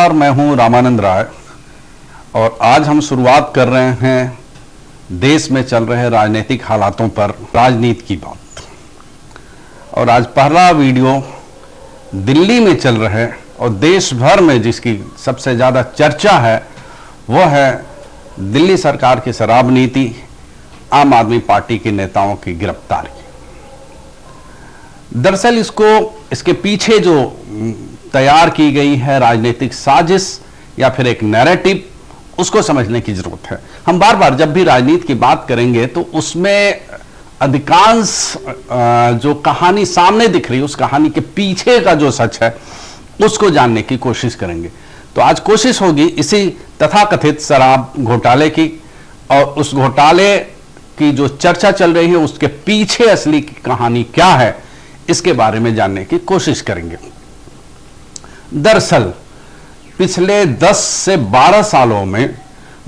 नमस्कार, मैं हूं रामानंद राय और आज हम शुरुआत कर रहे हैं देश में चल रहे राजनीतिक हालातों पर राजनीति की बात। और आज पहला वीडियो दिल्ली में चल रहे और देश भर में जिसकी सबसे ज़्यादा चर्चा है वो है दिल्ली सरकार की शराब नीति, आम आदमी पार्टी के नेताओं की गिरफ्तारी। दरअसल इसके पीछे जो तैयार की गई है राजनीतिक साजिश या फिर एक नैरेटिव, उसको समझने की जरूरत है। हम बार बार जब भी राजनीति की बात करेंगे तो उसमें अधिकांश जो कहानी सामने दिख रही है उस कहानी के पीछे का जो सच है उसको जानने की कोशिश करेंगे। तो आज कोशिश होगी इसी तथाकथित शराब घोटाले की और उस घोटाले की जो चर्चा चल रही है उसके पीछे असली की कहानी क्या है, इसके बारे में जानने की कोशिश करेंगे। दरअसल पिछले 10 से 12 सालों में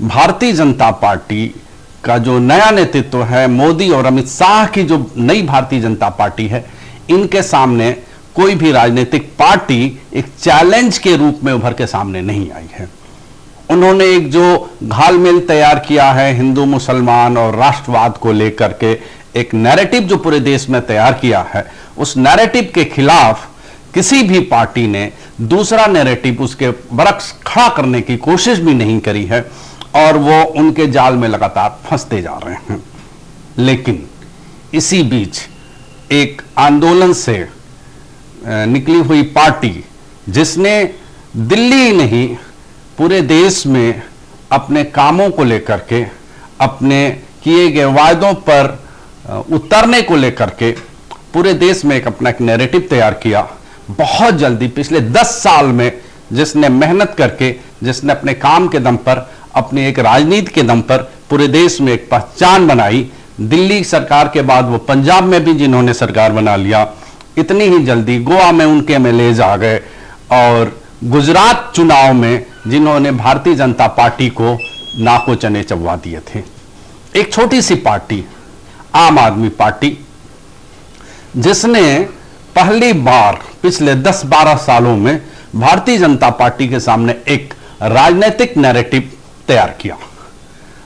भारतीय जनता पार्टी का जो नया नेतृत्व है, मोदी और अमित शाह की जो नई भारतीय जनता पार्टी है, इनके सामने कोई भी राजनीतिक पार्टी एक चैलेंज के रूप में उभर के सामने नहीं आई है। उन्होंने एक जो घालमेल तैयार किया है हिंदू मुसलमान और राष्ट्रवाद को लेकर के, एक नैरेटिव जो पूरे देश में तैयार किया है, उस नैरेटिव के खिलाफ किसी भी पार्टी ने दूसरा नैरेटिव उसके बरक्स खड़ा करने की कोशिश भी नहीं करी है और वो उनके जाल में लगातार फंसते जा रहे हैं। लेकिन इसी बीच एक आंदोलन से निकली हुई पार्टी जिसने दिल्ली नहीं पूरे देश में अपने कामों को लेकर के, अपने किए गए वायदों पर उतरने को लेकर के पूरे देश में अपना एक नैरेटिव तैयार किया। बहुत जल्दी पिछले 10 साल में जिसने मेहनत करके, जिसने अपने काम के दम पर, अपनी एक राजनीति के दम पर पूरे देश में एक पहचान बनाई, दिल्ली सरकार के बाद वो पंजाब में भी जिन्होंने सरकार बना लिया, इतनी ही जल्दी गोवा में उनके एमएलएज आ गए और गुजरात चुनाव में जिन्होंने भारतीय जनता पार्टी को नाको चने चबवा दिए थे। एक छोटी सी पार्टी आम आदमी पार्टी, जिसने पहली बार पिछले 10-12 सालों में भारतीय जनता पार्टी के सामने एक राजनीतिक नैरेटिव तैयार किया।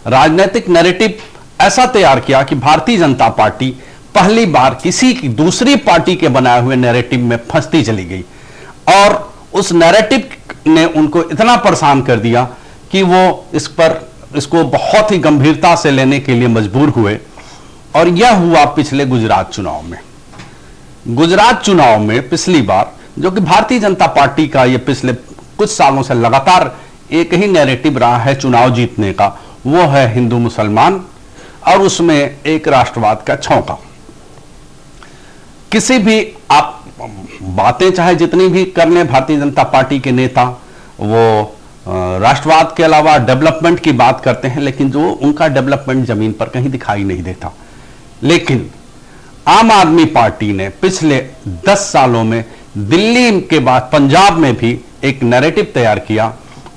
राजनीतिक नैरेटिव ऐसा तैयार किया कि भारतीय जनता पार्टी पहली बार किसी की दूसरी पार्टी के बनाए हुए नैरेटिव में फंसती चली गई और उस नैरेटिव ने उनको इतना परेशान कर दिया कि वो इसको बहुत ही गंभीरता से लेने के लिए मजबूर हुए। और यह हुआ पिछले गुजरात चुनाव में। गुजरात चुनाव में पिछली बार, जो कि भारतीय जनता पार्टी का ये पिछले कुछ सालों से लगातार एक ही नैरेटिव रहा है चुनाव जीतने का, वो है हिंदू मुसलमान और उसमें एक राष्ट्रवाद का छौंका। किसी भी आप बातें चाहे जितनी भी कर लें भारतीय जनता पार्टी के नेता, वो राष्ट्रवाद के अलावा डेवलपमेंट की बात करते हैं, लेकिन जो उनका डेवलपमेंट जमीन पर कहीं दिखाई नहीं देता। लेकिन आम आदमी पार्टी ने पिछले 10 सालों में दिल्ली के बाद पंजाब में भी एक नैरेटिव तैयार किया।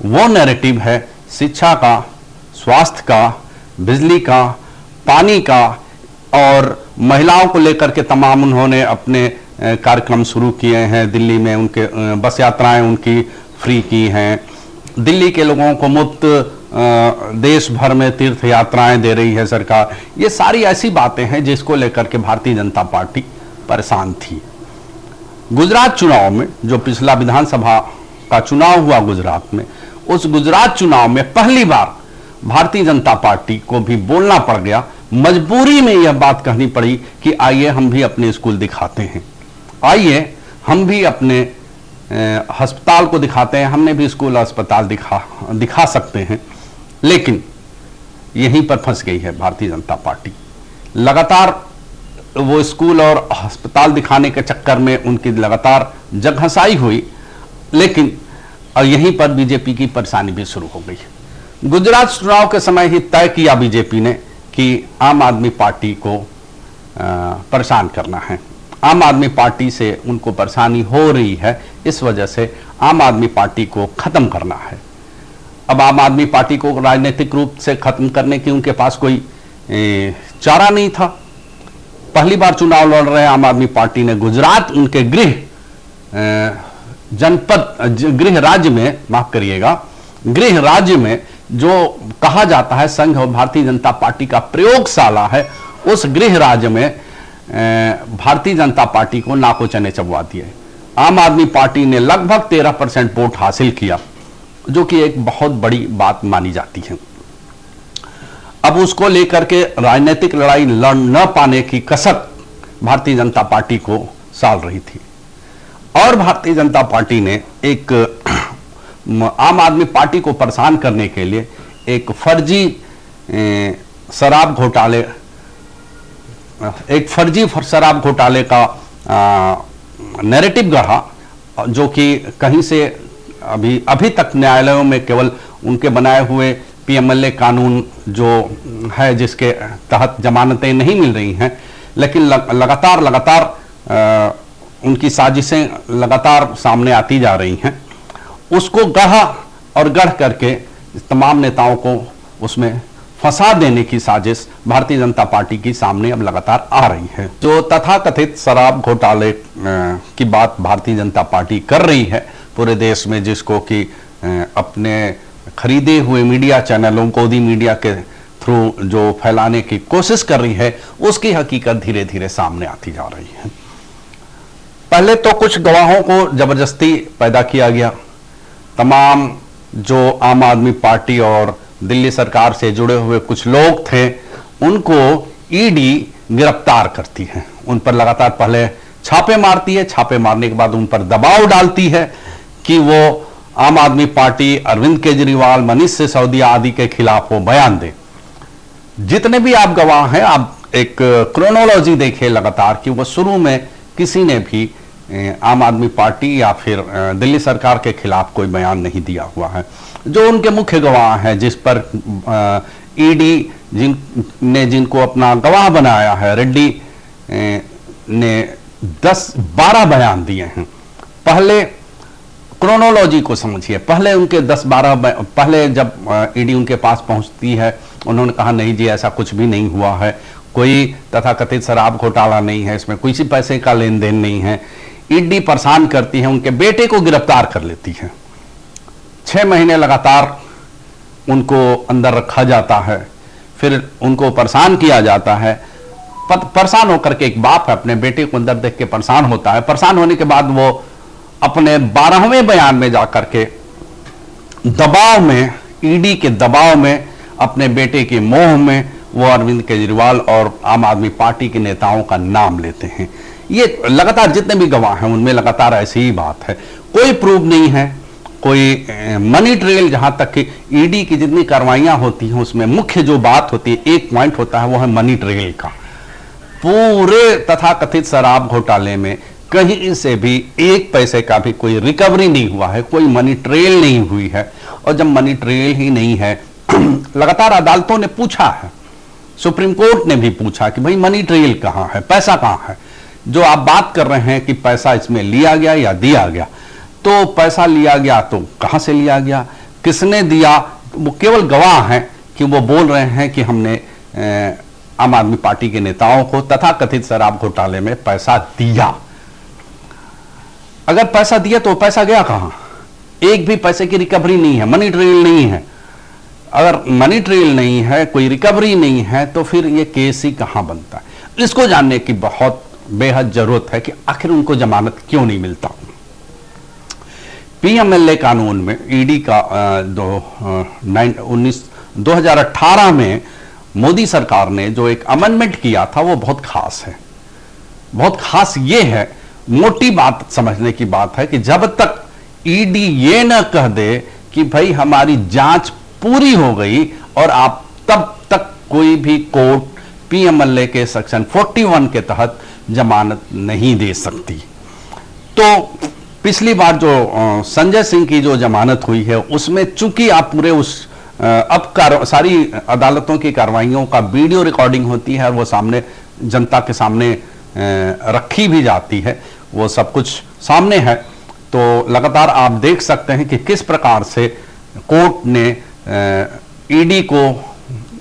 वो नैरेटिव है शिक्षा का, स्वास्थ्य का, बिजली का, पानी का और महिलाओं को लेकर के तमाम उन्होंने अपने कार्यक्रम शुरू किए हैं। दिल्ली में उनके बस यात्राएं उनकी फ्री की हैं, दिल्ली के लोगों को मुफ्त देश भर में तीर्थ यात्राएं दे रही है सरकार। ये सारी ऐसी बातें हैं जिसको लेकर के भारतीय जनता पार्टी परेशान थी। गुजरात चुनाव में, जो पिछला विधानसभा का चुनाव हुआ गुजरात में, उस गुजरात चुनाव में पहली बार भारतीय जनता पार्टी को भी बोलना पड़ गया, मजबूरी में यह बात कहनी पड़ी कि आइए हम भी अपने स्कूल दिखाते हैं, आइए हम भी अपने अस्पताल को दिखाते हैं, हमने भी स्कूल अस्पताल दिखा सकते हैं। लेकिन यहीं पर फंस गई है भारतीय जनता पार्टी। लगातार वो स्कूल और अस्पताल दिखाने के चक्कर में उनकी लगातार जगहंसाई हुई, लेकिन यहीं पर बीजेपी की परेशानी भी शुरू हो गई। गुजरात चुनाव के समय ही तय किया बीजेपी ने कि आम आदमी पार्टी को परेशान करना है, आम आदमी पार्टी से उनको परेशानी हो रही है, इस वजह से आम आदमी पार्टी को खत्म करना है। अब आम आदमी पार्टी को राजनीतिक रूप से खत्म करने की उनके पास कोई चारा नहीं था। पहली बार चुनाव लड़ रहे आम आदमी पार्टी ने गुजरात उनके गृह गृह राज्य में, माफ करिएगा, गृह राज्य में जो कहा जाता है संघ और भारतीय जनता पार्टी का प्रयोगशाला है, उस गृह राज्य में भारतीय जनता पार्टी को नाको चने चबवा दिए। आम आदमी पार्टी ने लगभग 13% वोट हासिल किया, जो कि एक बहुत बड़ी बात मानी जाती है। अब उसको लेकर के राजनीतिक लड़ाई लड़ न पाने की कसक भारतीय जनता पार्टी को साल रही थी, और भारतीय जनता पार्टी ने एक आम आदमी पार्टी को परेशान करने के लिए एक फर्जी शराब घोटाले का नैरेटिव गढ़ा, जो कि कहीं से अभी तक न्यायालयों में केवल उनके बनाए हुए पीएमएलए कानून जो है, जिसके तहत जमानतें नहीं मिल रही हैं, लेकिन लगातार उनकी साजिशें लगातार सामने आती जा रही हैं, उसको गढ़ करके तमाम नेताओं को उसमें फंसा देने की साजिश भारतीय जनता पार्टी की सामने अब लगातार आ रही है। जो तथाकथित शराब घोटाले की बात भारतीय जनता पार्टी कर रही है पूरे देश में, जिसको कि अपने खरीदे हुए मीडिया चैनलों को मीडिया के थ्रू जो फैलाने की कोशिश कर रही है, उसकी हकीकत धीरे धीरे सामने आती जा रही है। पहले तो कुछ गवाहों को जबरदस्ती पैदा किया गया। तमाम जो आम आदमी पार्टी और दिल्ली सरकार से जुड़े हुए कुछ लोग थे, उनको ईडी गिरफ्तार करती है, उन पर लगातार पहले छापे मारती है, छापे मारने के बाद उन पर दबाव डालती है कि वो आम आदमी पार्टी, अरविंद केजरीवाल, मनीष सिसोदिया आदि के खिलाफ वो बयान दे। जितने भी आप गवाह हैं, आप एक क्रोनोलॉजी देखिए लगातार कि वो शुरू में किसी ने भी आम आदमी पार्टी या फिर दिल्ली सरकार के खिलाफ कोई बयान नहीं दिया हुआ है। जो उनके मुख्य गवाह हैं, जिस पर ईडी जिनको अपना गवाह बनाया है, रेड्डी ने 10-12 बयान दिए हैं। पहले क्रोनोलॉजी को समझिए, पहले उनके 10-12 पहले जब ईडी उनके पास पहुंचती है, उन्होंने कहा नहीं जी ऐसा कुछ भी नहीं हुआ है, कोई तथाकथित शराब घोटाला नहीं है, इसमें किसी पैसे का लेन देन नहीं है। ईडी परेशान करती है, उनके बेटे को गिरफ्तार कर लेती है। 6 महीने लगातार उनको अंदर रखा जाता है, फिर उनको परेशान किया जाता है। परेशान होकर के, एक बाप है अपने बेटे को अंदर देख के परेशान होता है। परेशान होने के बाद वो अपने 12वें बयान में जाकर के दबाव में, ईडी के दबाव में, अपने बेटे के मोह में वो अरविंद केजरीवाल और आम आदमी पार्टी के नेताओं का नाम लेते हैं। ये लगातार जितने भी गवाह हैं उनमें लगातार ऐसी ही बात है, कोई प्रूफ नहीं है, कोई मनी ट्रेल। जहां तक कि ईडी की जितनी कार्रवाइयां होती हैं उसमें मुख्य जो बात होती है, एक पॉइंट होता है, वो है मनी ट्रेल का। पूरे तथाकथित शराब घोटाले में कहीं से भी एक पैसे का भी कोई रिकवरी नहीं हुआ है, कोई मनी ट्रेल नहीं हुई है। और जब मनी ट्रेल ही नहीं है, लगातार अदालतों ने पूछा है, सुप्रीम कोर्ट ने भी पूछा कि भाई मनी ट्रेल कहां है, पैसा कहां है। जो आप बात कर रहे हैं कि पैसा इसमें लिया गया या दिया गया, तो पैसा लिया गया तो कहां से लिया गया, किसने दिया, वो केवल गवाह हैं कि वो बोल रहे हैं कि हमने आम आदमी पार्टी के नेताओं को तथाकथित शराब घोटाले में पैसा दिया। अगर पैसा दिया तो पैसा गया कहां? एक भी पैसे की रिकवरी नहीं है, मनी ट्रेल नहीं है। अगर मनी ट्रेल नहीं है, कोई रिकवरी नहीं है, तो फिर ये केस ही कहां बनता है। इसको जानने की बहुत बेहद जरूरत है कि आखिर उनको जमानत क्यों नहीं मिलता। पीएमएलए कानून में ईडी का 2018 में मोदी सरकार ने जो एक अमेंडमेंट किया था, वो बहुत खास है। बहुत खास ये है, मोटी बात समझने की बात है कि जब तक ईडी ये न कह दे कि भाई हमारी जांच पूरी हो गई और आप, तब तक कोई भी कोर्ट पीएमएलए के सेक्शन 41 के तहत जमानत नहीं दे सकती। तो पिछली बार जो संजय सिंह की जो जमानत हुई है, उसमें चूंकि आप पूरे उस अब सारी अदालतों की कार्रवाइयों का वीडियो रिकॉर्डिंग होती है और वो सामने जनता के सामने रखी भी जाती है, वो सब कुछ सामने है। तो लगातार आप देख सकते हैं कि किस प्रकार से कोर्ट ने ईडी को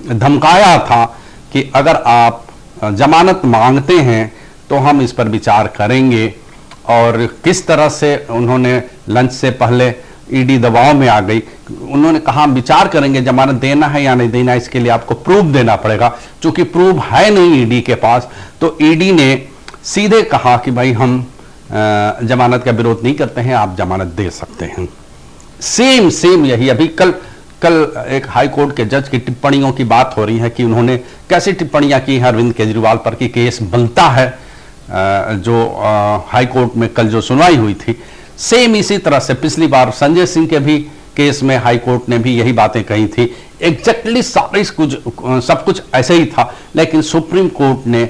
धमकाया था कि अगर आप जमानत मांगते हैं तो हम इस पर विचार करेंगे और किस तरह से उन्होंने लंच से पहले ईडी दबाव में आ गई। उन्होंने कहा हम विचार करेंगे जमानत देना है या नहीं देना, इसके लिए आपको प्रूफ देना पड़ेगा। चूंकि प्रूफ है नहीं ईडी के पास, तो ईडी ने सीधे कहा कि भाई हम जमानत का विरोध नहीं करते हैं, आप जमानत दे सकते हैं। सेम यही अभी कल एक हाई कोर्ट के जज की टिप्पणियों की बात हो रही है कि उन्होंने कैसी टिप्पणियां की हैं अरविंद केजरीवाल पर कि केस बनता है। जो हाई कोर्ट में कल जो सुनवाई हुई थी, सेम इसी तरह से पिछली बार संजय सिंह के भी केस में हाई कोर्ट ने भी यही बातें कही थी। एग्जैक्टली सब कुछ ऐसे ही था, लेकिन सुप्रीम कोर्ट ने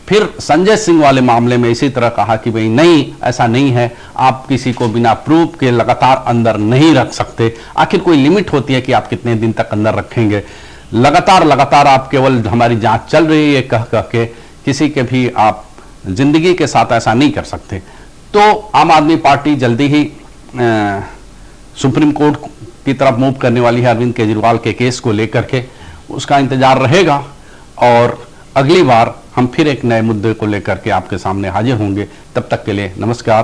फिर संजय सिंह वाले मामले में इसी तरह कहा कि भाई नहीं, ऐसा नहीं है, आप किसी को बिना प्रूफ के लगातार अंदर नहीं रख सकते। आखिर कोई लिमिट होती है कि आप कितने दिन तक अंदर रखेंगे। लगातार आप केवल हमारी जांच चल रही है कह के किसी के भी आप जिंदगी के साथ ऐसा नहीं कर सकते। तो आम आदमी पार्टी जल्दी ही सुप्रीम कोर्ट की तरफ मूव करने वाली है अरविंद केजरीवाल के केस को लेकर के। उसका इंतजार रहेगा और अगली बार हम फिर एक नए मुद्दे को लेकर के आपके सामने हाजिर होंगे। तब तक के लिए नमस्कार।